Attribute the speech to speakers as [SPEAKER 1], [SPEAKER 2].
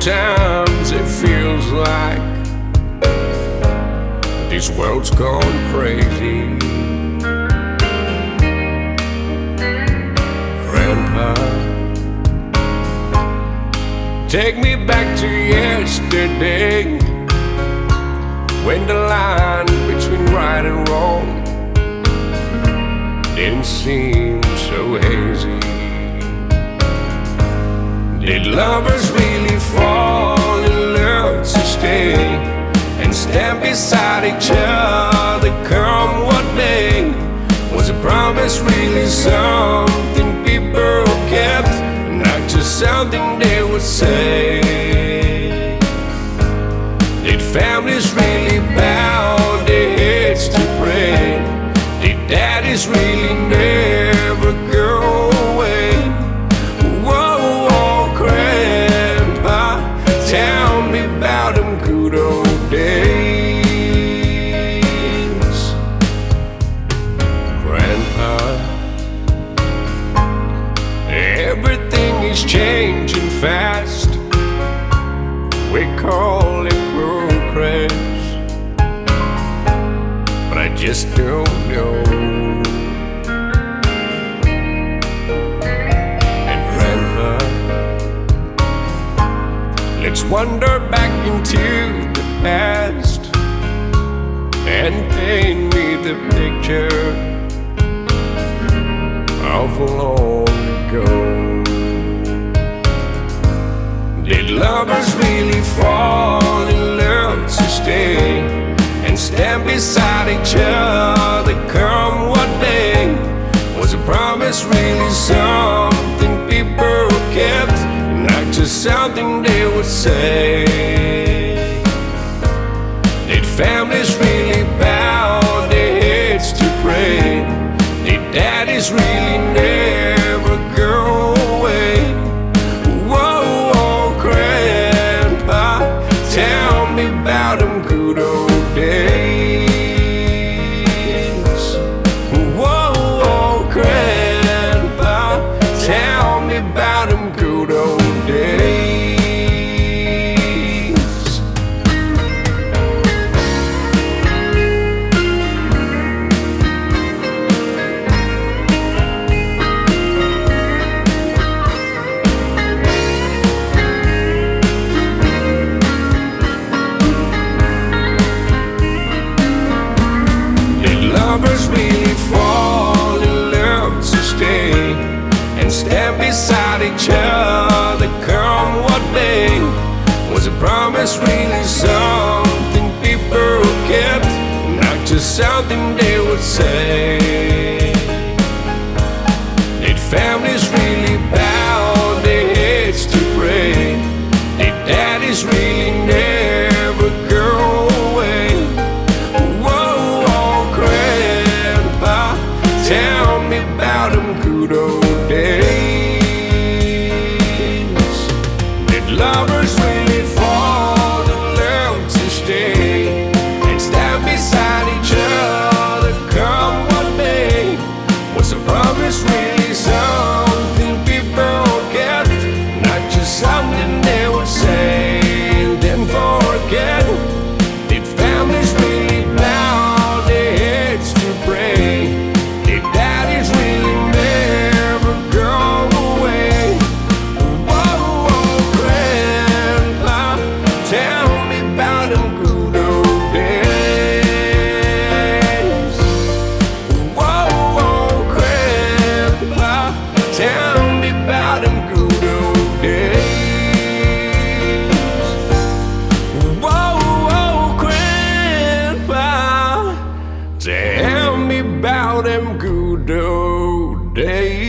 [SPEAKER 1] Sometimes it feels like this world's gone crazy. Grandpa, take me back to yesterday, when the line between right and wrong didn't seem so hazy. Did lovers really fall in love to stay and stand beside each other come what may? Was a promise really something people kept, not just something they would say? Did families really bow their heads to pray? Did daddies really never go away? Whoa, Grandpa, tell me about them good old days. Grandpa, everything is changing fast. We call it progress, but I just don't know. And Grandpa, let's wander back into the past and paint me the picture of long ago. Did lovers really fall in love to stay and stand beside each other come what may? Was a promise really something people kept, not just something they would say? Did families really bow their heads to pray? Did daddies really never go away? Tell me about them good old days. Whoa, Grandpa, tell me about them good old days. Lovers really fall in love to stay and stand beside each other come what may? Was a promise really something people kept, not just something they would say? Did families really bow their heads to pray? Did daddies really never go away? Tell me about them good old days. Did lovers really fall in love to stay and stand beside each other come what may? Was a promise really something people kept, not just something they would say and then forget? Did families really bow their heads to pray? Daddies really never go away? Whoa, Grandpa, tell me about them good old days. Whoa, Grandpa, tell me about them good old days. Whoa, Grandpa, tell me about them good old days.